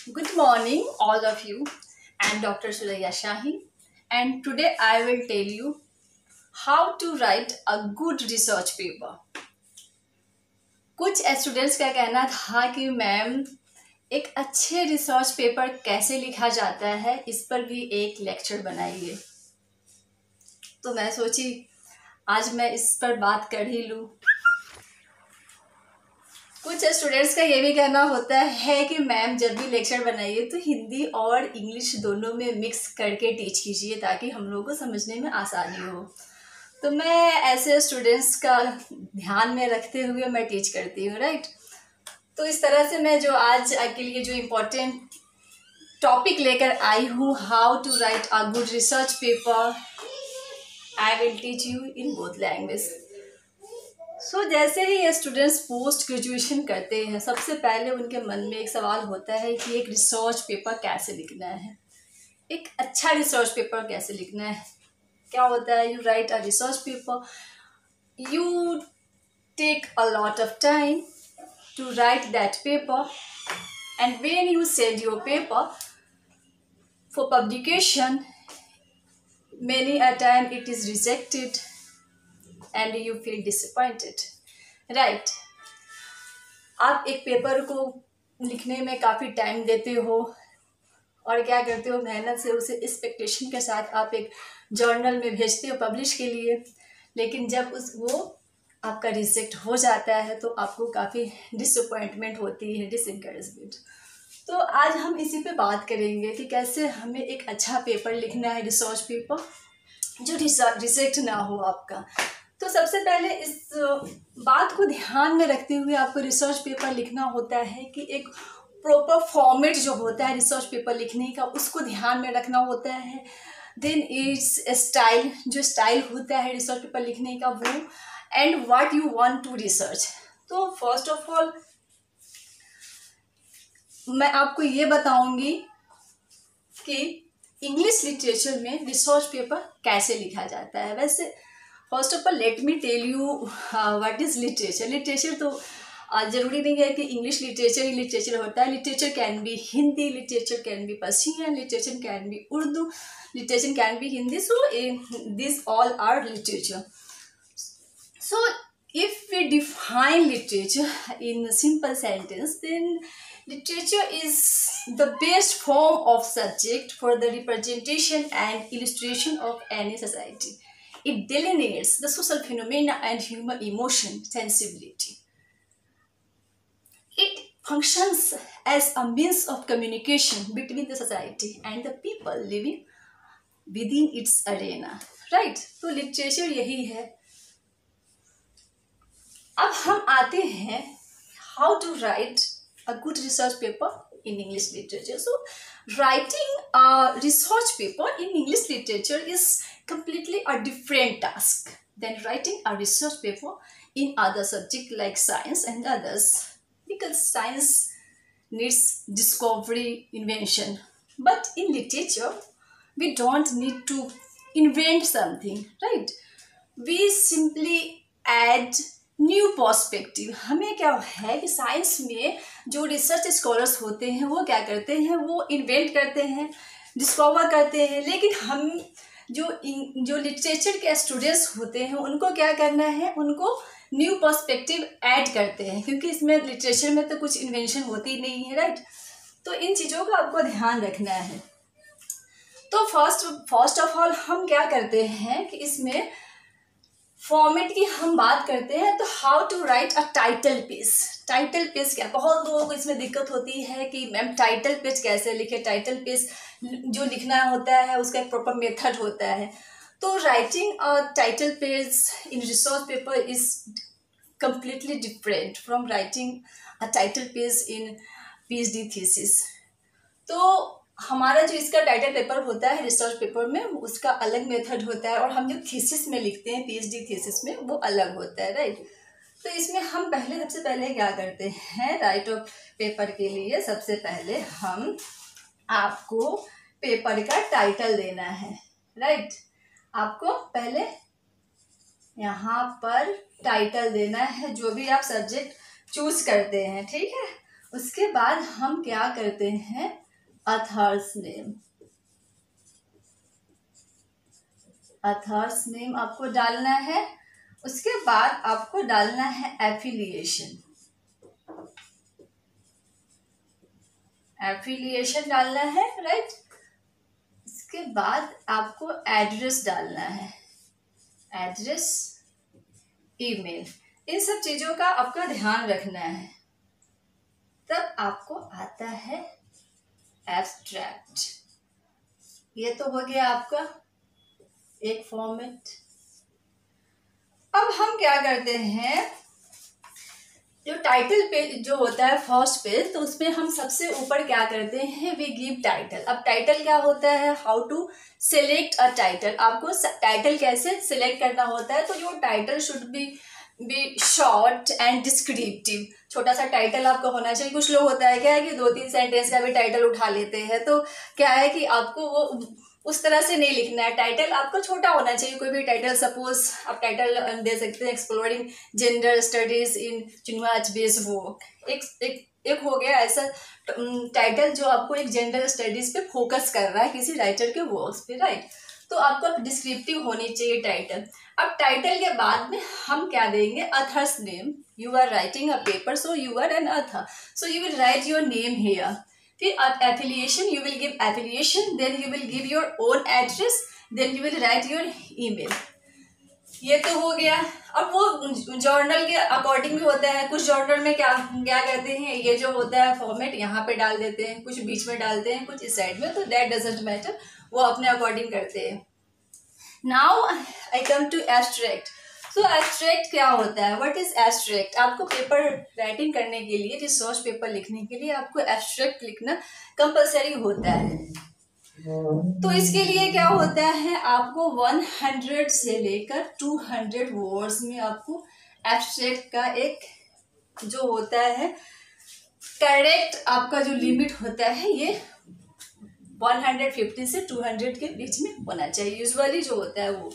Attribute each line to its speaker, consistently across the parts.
Speaker 1: Good morning, all of you. I'm Dr. Suraya Shahi, and today I will tell you how to write a good research paper. कुछ students का कहना था कि ma'am एक अच्छे research paper कैसे लिखा जाता है, इस पर भी एक लेक्चर बनाइए। तो मैं सोची आज मैं इस पर बात कर ही लूँ। कुछ स्टूडेंट्स का ये भी कहना होता है कि मैम जब भी लेक्चर बनाइए तो हिंदी और इंग्लिश दोनों में मिक्स करके टीच कीजिए ताकि हम लोगों को समझने में आसानी हो। तो मैं ऐसे स्टूडेंट्स का ध्यान में रखते हुए मैं टीच करती हूँ, राइट। तो इस तरह से मैं जो आज के लिए जो इम्पोर्टेंट टॉपिक लेकर आई हूँ, how to write a good research paper, I will teach you in both language. So जैसे ही ये स्टूडेंट्स पोस्ट ग्रेजुएशन करते हैं, सबसे पहले उनके मन में एक सवाल होता है कि एक रिसर्च पेपर कैसे लिखना है, एक अच्छा रिसर्च पेपर कैसे लिखना है। क्या होता है, you write a research paper, you take a lot of time to write that paper, and when you send your paper for publication, many a time it is rejected and you feel disappointed, right। आप एक paper को लिखने में काफ़ी time देते हो और क्या करते हो, मेहनत से उसे एक्सपेक्टेशन के साथ आप एक जर्नल में भेजते हो पब्लिश के लिए, लेकिन जब वो आपका रिजेक्ट हो जाता है तो आपको काफ़ी डिसअपॉइंटमेंट होती है, डिसएनकरेजमेंट। तो आज हम इसी पे बात करेंगे कि कैसे हमें एक अच्छा पेपर लिखना है, रिसर्च पेपर जो रिजेक्ट ना हो आपका। तो सबसे पहले इस बात को ध्यान में रखते हुए आपको रिसर्च पेपर लिखना होता है कि एक प्रॉपर फॉर्मेट जो होता है रिसर्च पेपर लिखने का, उसको ध्यान में रखना होता है। देन इट्स स्टाइल, जो स्टाइल होता है रिसर्च पेपर लिखने का वो, and what you want to research. तो फर्स्ट ऑफ ऑल मैं आपको ये बताऊंगी कि इंग्लिश लिटरेचर में रिसर्च पेपर कैसे लिखा जाता है। वैसे first of all let me tell you what is literature. Literature तो ज़रूरी नहीं है कि इंग्लिश लिटरेचर ही लिटरेचर होता है। Literature can be Hindi, literature can be Persian, literature can be Urdu, literature can be Hindi. So this all are literature. So if we define literature in a simple sentence, then literature is the best form of subject for the representation and illustration of any society. It delineates the social phenomena and human emotion sensibility. It functions as a means of communication between the society and the people living within its arena. Right? तो literature यही है। अब हम आते हैं how to write a good research paper in English literature. So writing a research paper in English literature is completely a different task than writing a research paper in other subjects like science and others, because science needs discovery, invention, but in literature we don't need to invent something, right। we simply add new perspective. हमें क्या है कि science में जो research scholars होते हैं वो क्या करते हैं, वो इन्वेंट करते हैं, डिस्कवर करते हैं, लेकिन हम जो लिटरेचर के स्टूडेंट्स होते हैं उनको क्या करना है, उनको न्यू पर्सपेक्टिव ऐड करते हैं, क्योंकि इसमें लिटरेचर में तो कुछ इन्वेंशन होती नहीं है, राइट। तो इन चीज़ों का आपको ध्यान रखना है। तो फर्स्ट ऑफ ऑल हम क्या करते हैं कि इसमें फॉर्मेट की हम बात करते हैं। तो how to write a title page. Title page क्या, बहुत लोगों को इसमें दिक्कत होती है कि मैम टाइटल पेज कैसे लिखे। टाइटल पेज जो लिखना होता है उसका एक प्रॉपर मेथड होता है। तो writing a title page in research paper is completely different from writing a title page in PhD thesis। तो हमारा जो इसका टाइटल पेपर होता है रिसर्च पेपर में, उसका अलग मेथड होता है, और हम जो थीसिस में लिखते हैं पीएचडी थीसिस में वो अलग होता है, राइट। तो इसमें हम सबसे पहले क्या करते हैं, राइट ऑफ पेपर के लिए सबसे पहले हम आपको पेपर का टाइटल देना है, राइट। आपको पहले यहाँ पर टाइटल देना है जो भी आप सब्जेक्ट चूज करते हैं, ठीक है। उसके बाद हम क्या करते हैं, ऑथर्स नेम। ऑथर्स नेम आपको डालना है। उसके बाद आपको डालना है एफिलिएशन। एफिलिएशन डालना है, राइट। इसके बाद आपको एड्रेस डालना है, एड्रेस, ईमेल। इन सब चीजों का आपका ध्यान रखना है। तब आपको आता है एब्स्ट्रैक्ट। ये तो हो गया आपका एक फॉर्मेट। अब हम क्या करते हैं, जो टाइटल पेज जो होता है फर्स्ट पेज, तो उसमें हम सबसे ऊपर क्या करते हैं, वी गिव टाइटल। अब टाइटल क्या होता है, how to select a title. आपको टाइटल कैसे सिलेक्ट करना होता है, तो जो title should be short and descriptive. छोटा सा टाइटल आपका होना चाहिए। कुछ लोग होता है क्या है कि 2-3 सेंटेंस का भी टाइटल उठा लेते हैं, तो क्या है कि आपको वो उस तरह से नहीं लिखना है। टाइटल आपका छोटा होना चाहिए। कोई भी टाइटल, सपोज आप टाइटल दे सकते हैं, एक्सप्लोरिंग जेंडर स्टडीज इन चुनवाच बेस्ड वर्क। एक हो गया ऐसा टाइटल जो आपको एक जेंडर स्टडीज पे फोकस कर रहा है किसी राइटर के वर्क्स पे, राइट। तो आपको डिस्क्रिप्टिव होनी चाहिए टाइटल। अब टाइटल के बाद में हम क्या देंगे, authors name. You are writing a paper, so you are an author, so you will write your name here. फिर affiliation, you will give affiliation, then you will give your own address, then you will write your email. ये तो हो गया। अब वो journal के according भी होता है। कुछ जर्नल में क्या क्या करते हैं, ये जो होता है फॉर्मेट यहाँ पे डाल देते हैं, कुछ बीच में डालते हैं, कुछ इस साइड में, तो दैट डजंट मैटर, वो अपने अकॉर्डिंग करते हैं। Now I come to abstract. So abstract क्या होता है, व्हाट इज एब्स्ट्रैक्ट। आपको पेपर राइटिंग करने के लिए, रिसर्च पेपर लिखने के लिए आपको एब्स्ट्रैक्ट लिखना कंपलसरी होता है। तो इसके लिए क्या होता है, आपको 100 से लेकर 200 वर्ड्स में आपको एब्स्ट्रैक्ट का एक जो होता है करेक्ट आपका जो लिमिट होता है, ये 150 से 200 के बीच में होना चाहिए यूजुअली जो होता है वो।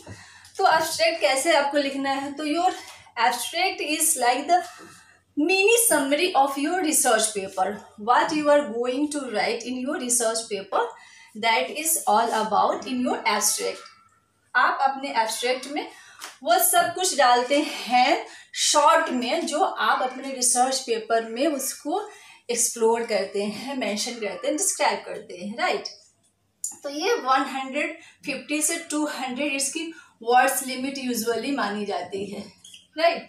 Speaker 1: तो एब्स्ट्रैक्ट कैसे आपको लिखना है, तो your abstract is like the mini summary of your research paper, what you are going to write in your research paper, that is all about in your abstract. आप अपने abstract में वो सब कुछ डालते हैं शॉर्ट में, जो आप अपने रिसर्च पेपर में उसको एक्सप्लोर करते हैं, मेंशन करते हैं, डिस्क्राइब करते हैं, राइट। तो ये 150 से 200 इसकी वर्ड्स लिमिट यूजुअली मानी जाती है, राइट।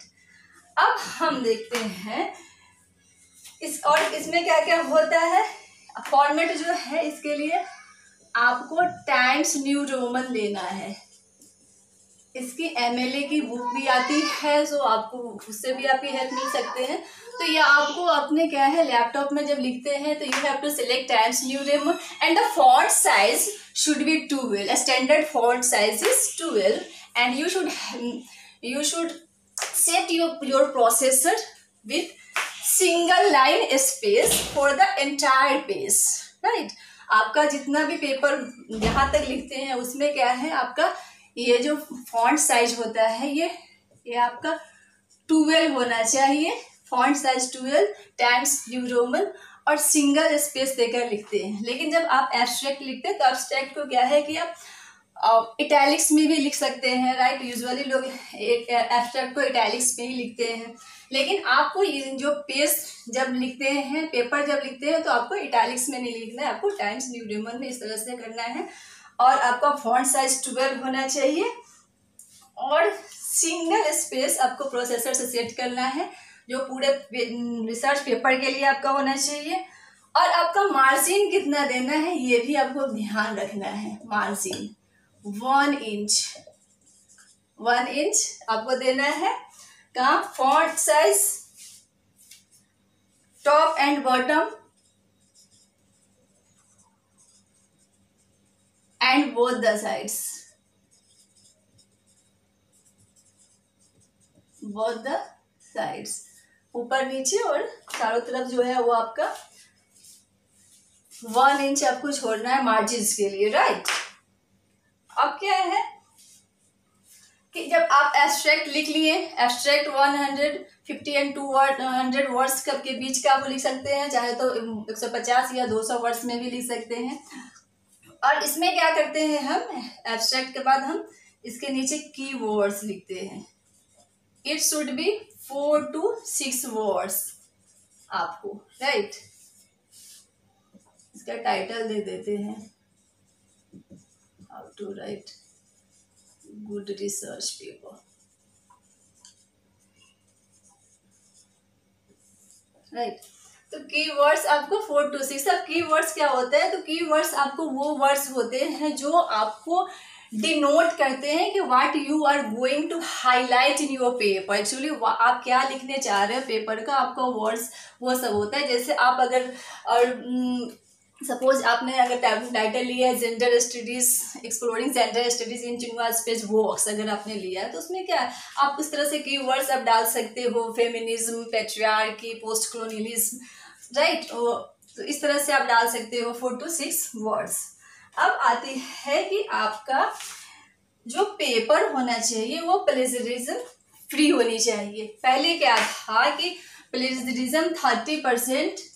Speaker 1: अब हम देखते हैं और इसमें क्या क्या होता है। फॉर्मेट जो है इसके लिए आपको टाइम्स न्यू रोमन लेना है। इसकी MLA की बुक भी आती है, सो आपको उससे भी आपकी हेल्प मिल सकते हैं। तो ये आपको अपने क्या है लैपटॉप में जब लिखते हैं तो you have to select Times New Roman and the font size should be 12। Standard font size is 12 and you should set your processor with single line space for the entire page, right। आपका जितना भी paper जहाँ तक लिखते हैं उसमें क्या है, आपका ये जो फॉन्ट साइज होता है ये आपका 12 होना चाहिए। Font size 12 times New Roman और सिंगल स्पेस देकर लिखते हैं। लेकिन जब आप एब्स्ट्रैक्ट लिखते हैं तो एब्स्ट्रैक्ट को क्या है कि आप इटैलिक्स में भी लिख सकते हैं, राइट। यूजुअली लोग एब्स्ट्रैक्ट को इटैलिक्स में ही लिखते हैं, लेकिन आपको जो पेज जब लिखते हैं, पेपर जब लिखते हैं, तो आपको इटैलिक्स में नहीं लिखना है, आपको टाइम्स न्यू रोमन में इस तरह से करना है। और आपका फॉन्ट साइज 12 होना चाहिए और सिंगल स्पेस आपको प्रोसेसर से सेट करना है, जो पूरे रिसर्च पेपर के लिए आपका होना चाहिए। और आपका मार्जिन कितना देना है ये भी आपको ध्यान रखना है। मार्जिन 1 इंच आपको देना है। कहाँ, font size, top and bottom and both the sides, ऊपर नीचे और चारों तरफ जो है वो आपका 1 इंच आपको छोड़ना है मार्जिन के लिए, राइट। अब क्या है कि कि जब आप एब्स्ट्रैक्ट लिख लिए, एब्स्ट्रैक्ट 150 एंड 200 वर्ड्स के बीच का आप लिख सकते हैं, चाहे तो 150 या 200 वर्ड्स में भी लिख सकते हैं। और इसमें क्या करते हैं हम, एब्स्ट्रैक्ट के बाद हम इसके नीचे की वर्ड्स लिखते हैं। It should be 4 to 6 words आपको, राइट। इसका टाइटल दे देते हैं, how to write good research paper, right. तो कीवर्ड्स आपको 4 to 6। अब कीवर्ड्स क्या होता है, तो कीवर्ड्स आपको वो वर्ड्स होते हैं जो आपको डिनोट करते हैं कि what you are going to highlight in your paper. Actually आप क्या लिखने चाह रहे हैं पेपर का, आपका वर्ड्स वो सब होता है। जैसे आप अगर सपोज आपने अगर टाइटल लिया है gender studies, exploring gender studies in चिंगवा स्पेस वॉक्स, अगर आपने लिया है तो उसमें क्या है, आप इस तरह से कीवर्ड्स आप डाल सकते हो, feminism, patriarchy, post colonialism, right. तो इस तरह से आप डाल सकते हो 4 to 6 वर्ड्स। अब आती है कि आपका जो पेपर होना चाहिए वो प्लेजरिज्म फ्री होनी चाहिए। पहले क्या था कि प्लेजरिज्म 30%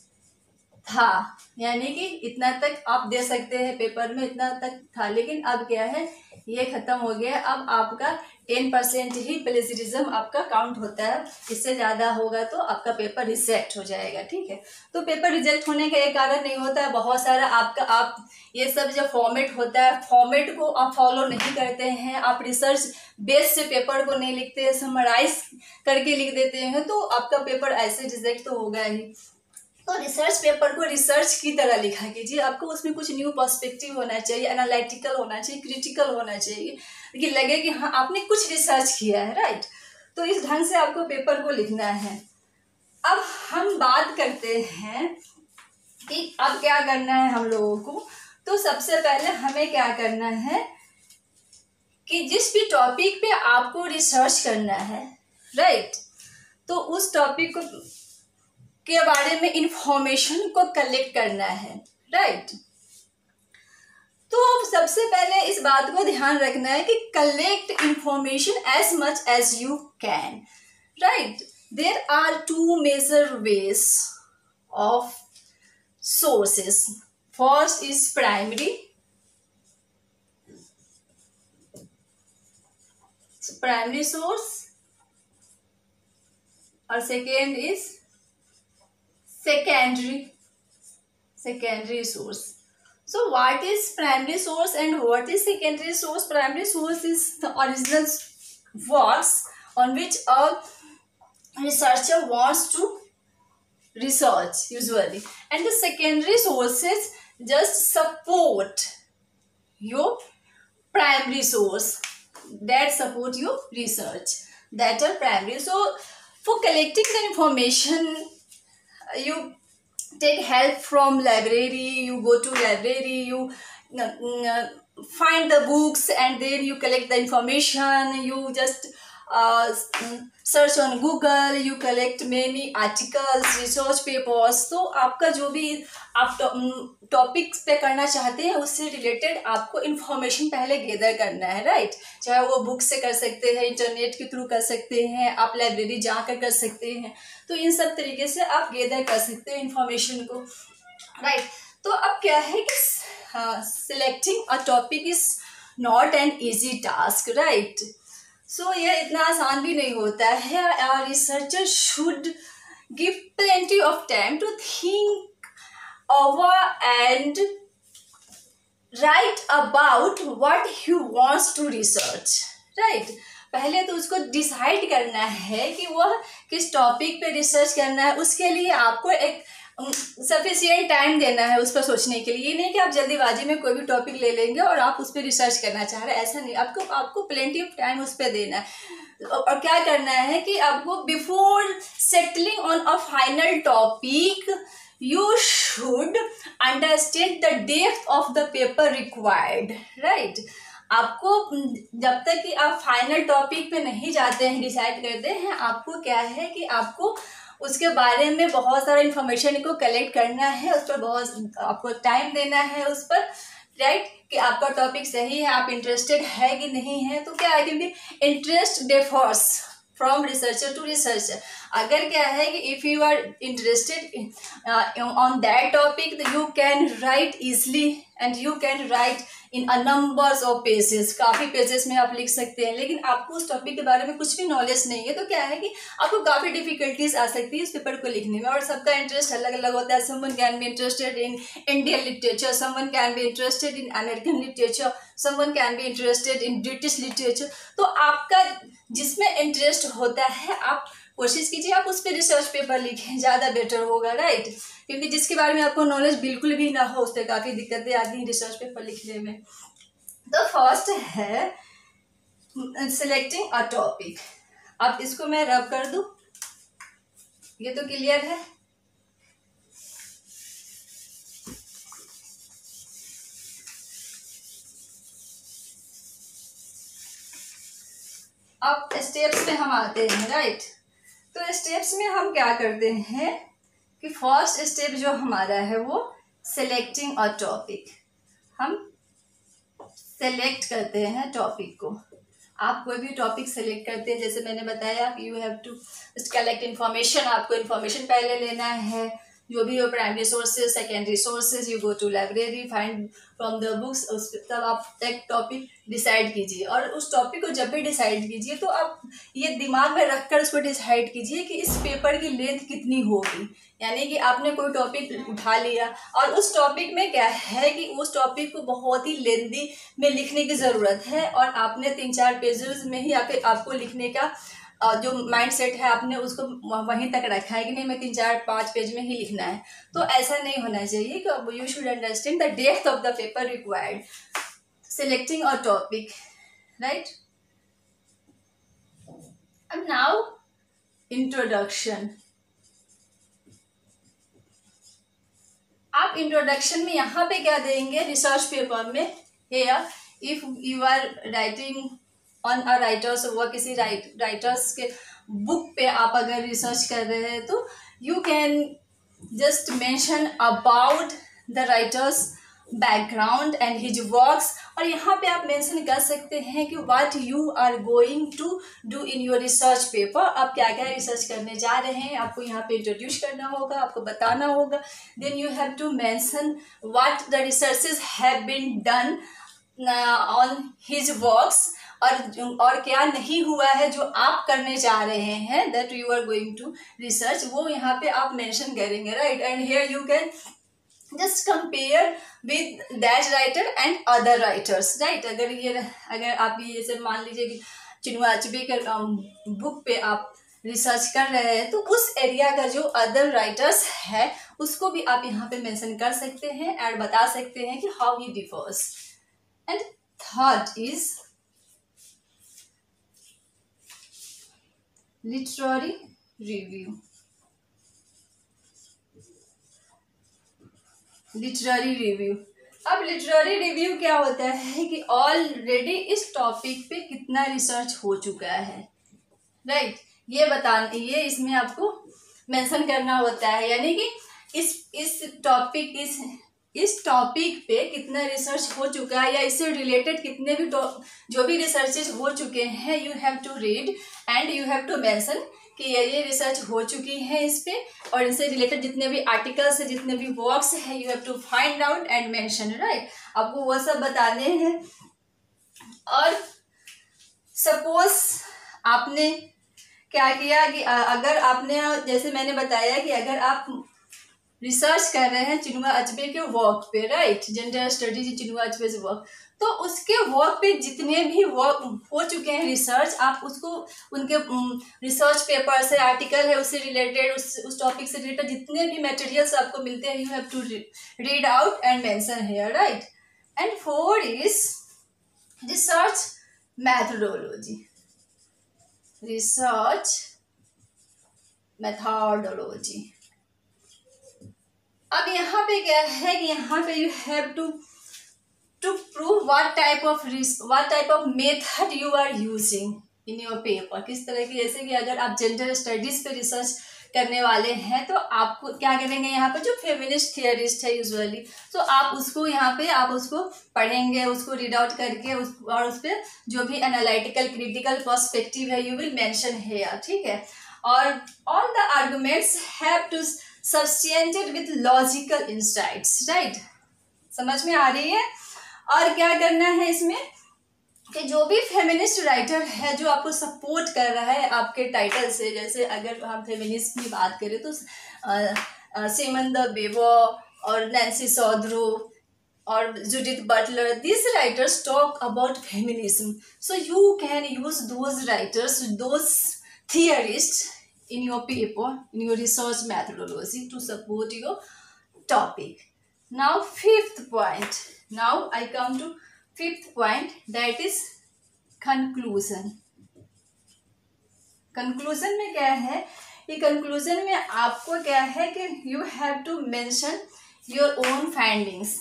Speaker 1: था, यानी कि इतना तक आप दे सकते हैं पेपर में, इतना तक था। लेकिन अब क्या है, ये खत्म हो गया। अब आपका 10% ही प्लेजरिज्म आपका काउंट होता है, इससे ज़्यादा होगा तो आपका पेपर रिजेक्ट हो जाएगा, ठीक है। तो पेपर रिजेक्ट होने का एक कारण नहीं होता है, बहुत सारा आपका आप ये सब जो फॉर्मेट होता है, फॉर्मेट को आप फॉलो नहीं करते हैं, आप रिसर्च बेस से पेपर को नहीं लिखते हैं, समराइज करके लिख देते हैं, तो आपका पेपर ऐसे रिजेक्ट तो होगा ही। तो रिसर्च पेपर को रिसर्च की तरह लिखा कीजिए, आपको उसमें कुछ न्यू पर्सपेक्टिव होना चाहिए, एनालिटिकल होना चाहिए, क्रिटिकल होना चाहिए, कि लगे कि हाँ आपने कुछ रिसर्च किया है, राइट। तो इस ढंग से आपको पेपर को लिखना है। अब हम बात करते हैं कि अब क्या करना है हम लोगों को। तो सबसे पहले हमें क्या करना है कि जिस भी टॉपिक पे आपको रिसर्च करना है, राइट, तो उस टॉपिक को के बारे में इंफॉर्मेशन को कलेक्ट करना है, राइट। तो सबसे पहले इस बात को ध्यान रखना है कि collect information as much as you can, right. There are 2 major ways of sources. First is primary source, और second is secondary source. So what is primary source and what is secondary source? Primary source is the original works on which a researcher wants to research usually, and the secondary sources just support your primary source that support your research, that are primary. So for collecting the information, you take help from library, you go to library, you find the books, and then you collect the information, you just search on Google, you collect many articles, research papers। तो आपका जो भी आप topics पे करना चाहते हैं उससे रिलेटेड आपको इन्फॉर्मेशन पहले गैदर करना है, राइट। चाहे वो बुक से कर सकते हैं, इंटरनेट के थ्रू कर सकते हैं, आप लाइब्रेरी जाकर कर सकते हैं। तो इन सब तरीके से आप गैदर कर सकते हैं इन्फॉर्मेशन को, राइट। तो अब क्या है कि selecting a topic is not an easy task, right. So ये इतना आसान भी नहीं होता है। Our researcher should give plenty of time to think over and write about what he wants to research, right. पहले तो उसको डिसाइड करना है कि वह किस टॉपिक पे रिसर्च करना है, उसके लिए आपको एक सफिशिएंट टाइम देना है उस पर सोचने के लिए। ये नहीं कि आप जल्दीबाजी में कोई भी टॉपिक ले लेंगे और आप उस पर रिसर्च करना चाह रहे हैं, ऐसा नहीं। आपको प्लेंटी ऑफ टाइम उस पर देना है। और क्या करना है कि आपको before settling on a final topic you should understand the depth of the paper required, right. आपको जब तक कि आप फाइनल टॉपिक पे नहीं जाते हैं, डिसाइड करते हैं, आपको क्या है कि आपको उसके बारे में बहुत सारा इन्फॉर्मेशन को कलेक्ट करना है, उस पर बहुत आपको टाइम देना है उस पर। राइट, कि आपका टॉपिक सही है, आप इंटरेस्टेड है कि नहीं है। तो क्या है, क्योंकि interest differs from researcher to researcher. अगर क्या है कि if you are interested on that topic, you can write easily and you can write in a numbers of pages, काफ़ी पेजेस में आप लिख सकते हैं। लेकिन आपको उस टॉपिक के बारे में कुछ भी नॉलेज नहीं है, तो क्या है कि आपको काफ़ी डिफिकल्टीज आ सकती है उस पेपर को लिखने में। और सबका इंटरेस्ट अलग अलग होता है। Someone can be interested in Indian literature, someone can be interested in American literature, someone can be interested in British literature. तो आपका जिसमें इंटरेस्ट होता है, आप कोशिश कीजिए आप उस पर रिसर्च पेपर लिखें, ज़्यादा बेटर होगा, राइट। क्योंकि जिसके बारे में आपको नॉलेज बिल्कुल भी ना हो, उस पर काफ़ी दिक्कतें आती हैं रिसर्च पेपर लिखने में। तो फर्स्ट है सिलेक्टिंग अ टॉपिक। अब इसको मैं रब कर दूं, ये तो क्लियर है। अब स्टेप्स में हम आते हैं, राइट। तो स्टेप्स में हम क्या करते हैं कि फर्स्ट स्टेप जो हमारा है वो सिलेक्टिंग अ टॉपिक। हम सेलेक्ट करते हैं टॉपिक को। आप कोई भी टॉपिक सेलेक्ट करते हैं, जैसे मैंने बताया you have to collect information. आपको इन्फॉर्मेशन पहले लेना है, जो भी हो primary sources, secondary sources, you go to library, find from the books. उस तब आप एक टॉपिक डिसाइड कीजिए। और उस टॉपिक को जब भी डिसाइड कीजिए तो आप ये दिमाग में रखकर उसको डिसाइड कीजिए कि इस पेपर की लेंथ कितनी होगी। यानी कि आपने कोई टॉपिक उठा लिया और उस टॉपिक में क्या है कि उस टॉपिक को बहुत ही लेंदी में लिखने की ज़रूरत है, और आपने 3-4 पेजेस में ही आपको लिखने का जो माइंड सेट है आपने उसको वहीं तक रखा है कि नहीं मैं 3-4-5 पेज में ही लिखना है। तो ऐसा नहीं होना चाहिए कि you should understand the depth of the paper required. Selecting a topic, right. अब नाउ इंट्रोडक्शन। आप इंट्रोडक्शन में यहाँ पे क्या देंगे रिसर्च पेपर में, here if you are writing on a writer's work, किसी राइटर्स के बुक पे आप अगर रिसर्च कर रहे हैं तो you can just mention about the writer's background and his works. और यहाँ पे आप मेंशन कर सकते हैं कि what you are going to do in your research paper. आप क्या क्या रिसर्च करने जा रहे हैं, आपको यहाँ पे इंट्रोड्यूस करना होगा, आपको बताना होगा। Then you have to mention what the researches have been done on his works, और क्या नहीं हुआ है जो आप करने जा रहे हैं, that you are going to research, वो यहाँ पे आप मेंशन करेंगे, right. And here you can just compare with that writer and other writers, right. अगर आप ये जैसे मान लीजिए कि चिनुआ अचबे के बुक पे आप रिसर्च कर रहे हैं, तो उस एरिया का जो अदर राइटर्स है उसको भी आप यहाँ पे मेंशन कर सकते हैं एंड बता सकते हैं कि how he differs. And third is literary review. Literary review, अब लिटरेरी रिव्यू क्या होता है कि ऑलरेडी इस टॉपिक पे कितना रिसर्च हो चुका है, राइट। ये इसमें आपको मेंशन करना होता है, यानी कि इस टॉपिक पे कितना रिसर्च हो चुका है, या इससे रिलेटेड कितने भी जो भी रिसर्चेज हो चुके हैं, you have to read and you have to mention कि ये रिसर्च हो चुकी है इस पे, और इनसे रिलेटेड जितने भी आर्टिकल्स है, जितने भी वर्क्स है, you have to find out and mention, right. आपको वो सब बताने हैं। और सपोज आपने क्या किया कि अगर आपने, जैसे मैंने बताया कि अगर आप रिसर्च कर रहे हैं चिनुआ अचबे के वर्क पे, राइट, जनरल स्टडीज चिनुआ अचबे से वर्क, तो उसके वर्क पे जितने भी वर्क हो चुके हैं रिसर्च, आप उसको उनके रिसर्च पेपर से, आर्टिकल है उससे रिलेटेड, उस टॉपिक से रिलेटेड जितने भी मटेरियल्स आपको मिलते हैं, you have to read out and mention here, right. And fourth is research methodology. Research methodology, अब यहाँ पे क्या है कि यहाँ पे you have to prove what type of method you are using in your paper. किस तरह की, जैसे कि अगर आप जनरल स्टडीज पे रिसर्च करने वाले हैं। तो आपको क्या करेंगे यहाँ पे, जो फेमिनिस्ट थियरिस्ट है यूजुअली, तो आप उसको यहाँ पे आप उसको पढ़ेंगे, उसको रीड आउट करके और उस पर जो भी एनालिटिकल क्रिटिकल पर्सपेक्टिव है यू विल मेंशन हियर, ठीक है। और all the arguments have to substantiated with logical insights, right, समझ में आ रही है। और क्या करना है इसमें कि जो भी फेमिनिस्ट राइटर है जो आपको सपोर्ट कर रहा है आपके टाइटल से, जैसे अगर हम फेमिनिस्ट की बात करें तो सिमन द वेवर और नैन्सी सौदरो और Judith Butler, these writers talk about feminism, so you can use those writers, those theorists in your paper, in your research methodology to support your topic. Now fifth point, now I come to fifth point, that is conclusion. conclusion में क्या है, ये conclusion में आपको क्या है कि you have to mention your own findings.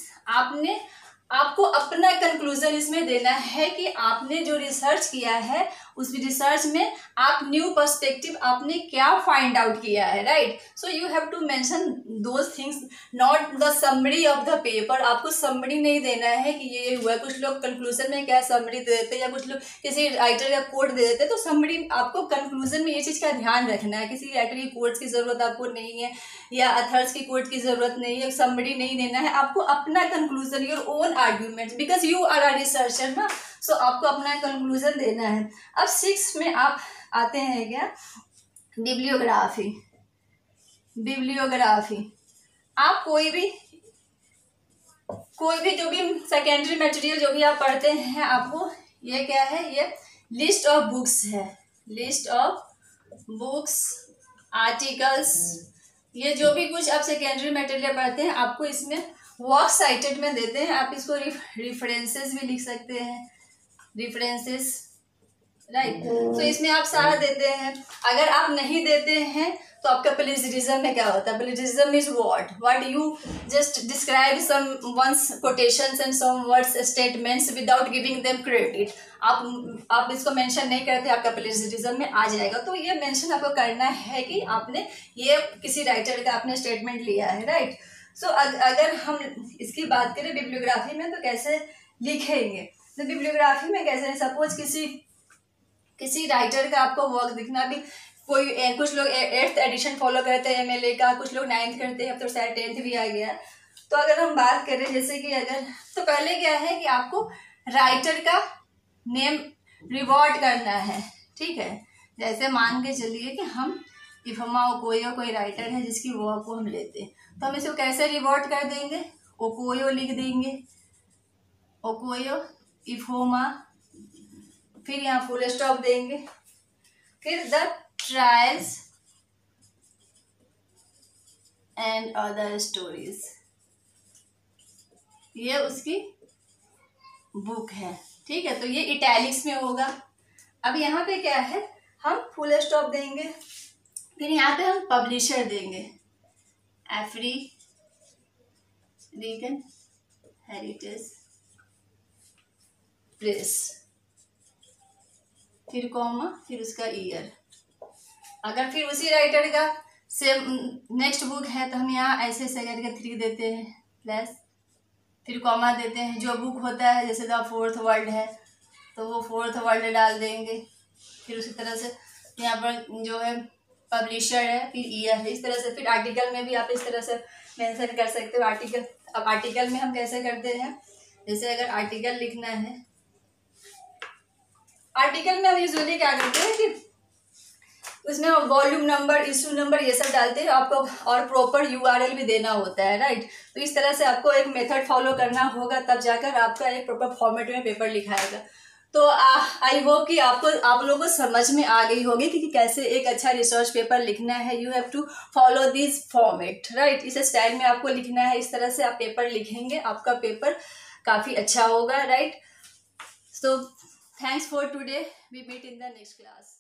Speaker 1: आपको अपना कंक्लूजन इसमें देना है कि आपने जो रिसर्च किया है उस रिसर्च में आप न्यू पर्सपेक्टिव आपने क्या फाइंड आउट किया है, right. So you have to mention those things, not the summary of the paper. आपको समरी नहीं देना है कि ये हुआ। कुछ लोग कंक्लूजन में क्या समरी दे देते हैं, या कुछ लोग किसी राइटर का कोट दे देते हैं, तो समरी आपको कंक्लूजन में ये चीज़ का ध्यान रखना है। किसी राइटर की कोट्स की ज़रूरत आपको नहीं है, या अथर्स की कोट की ज़रूरत नहीं है, समरी नहीं देना है आपको। अपना conclusion, your own argument, because you are a researcher ना, सो आपको अपना कंक्लूजन देना है। अब 6 में आप आते हैं क्या, बिब्लियोग्राफी। बिब्लियोग्राफी आप कोई भी जो भी सेकेंडरी मटेरियल जो भी आप पढ़ते हैं, आपको ये क्या है, ये लिस्ट ऑफ बुक्स है, लिस्ट ऑफ बुक्स, आर्टिकल्स, ये जो भी कुछ आप सेकेंडरी मटेरियल पढ़ते हैं आपको इसमें वर्क साइटेड में देते हैं। आप इसको रिफरेंसेस भी लिख सकते हैं, रिफरेंसेस, राइट। तो इसमें आप सारा देते हैं। अगर आप नहीं देते हैं तो आपका प्लेजरिज्म में क्या होता है, plagiarism is what you just describe some ones quotations and some words statements without giving them credit. आप इसको मेंशन नहीं करते, आपका प्लेजरिज्म में आ जाएगा। तो ये मेंशन आपको करना है कि आपने ये किसी राइटर का आपने स्टेटमेंट लिया है, राइट। सो अगर हम इसकी बात करें बिब्लियोग्राफी में तो कैसे लिखेंगे, तो बिब्लियोग्राफी में कैसे, सपोज किसी राइटर का आपको वर्क दिखना भी, कोई कुछ लोग 8th एडिशन फॉलो करते हैं MLA का, कुछ लोग 9th करते हैं, अब तो शायद 10th भी आ गया। तो अगर हम बात करें जैसे कि अगर, तो पहले क्या है कि आपको राइटर का नेम रिवॉर्ड करना है, ठीक है। जैसे मान के चलिए कि हम इफमा ओकोयो कोई राइटर है जिसकी वर्क को हम लेते हैं, तो हम इसको कैसे रिवॉर्ड कर देंगे, ओकोयो लिख देंगे, ओकोयो इफोमा, फिर यहाँ फुल स्टॉप देंगे, फिर the trials and other stories, ये उसकी बुक है, ठीक है। तो ये इटैलिक्स में होगा। अब यहाँ पे क्या है, हम फुल स्टॉप देंगे, फिर यहाँ पे हम पब्लिशर देंगे, अफ्रीकन हेरिटेज प्रेस, फिर कॉमा, फिर उसका ईयर। अगर फिर उसी राइटर का सेम नेक्स्ट बुक है तो हम यहाँ ऐसे करके 3 देते हैं प्लस, फिर कॉमा देते हैं। जो बुक होता है जैसे द 4th वर्ल्ड है तो वो 4th वर्ल्ड डाल देंगे, फिर उसी तरह से यहाँ पर जो है पब्लिशर है, फिर ईयर है, इस तरह से। फिर आर्टिकल में भी आप इस तरह से मेंशन कर सकते हो आर्टिकल। अब आर्टिकल में हम कैसे करते हैं, जैसे अगर आर्टिकल लिखना है, आर्टिकल में हम यूजुअली क्या करते हैं कि उसमें वॉल्यूम नंबर, इशू नंबर, ये सब डालते हैं आपको, और प्रॉपर URL भी देना होता है, राइट। तो इस तरह से आपको एक मेथड फॉलो करना होगा, तब जाकर आपका एक प्रॉपर फॉर्मेट में पेपर लिखाएगा। तो आई होप कि आप लोगों को समझ में आ गई होगी कि कैसे एक अच्छा रिसर्च पेपर लिखना है। You have to follow this format, right. इस स्टाइल में आपको लिखना है, इस तरह से आप पेपर लिखेंगे, आपका पेपर काफ़ी अच्छा होगा, right. So thanks for today, we meet in the next class.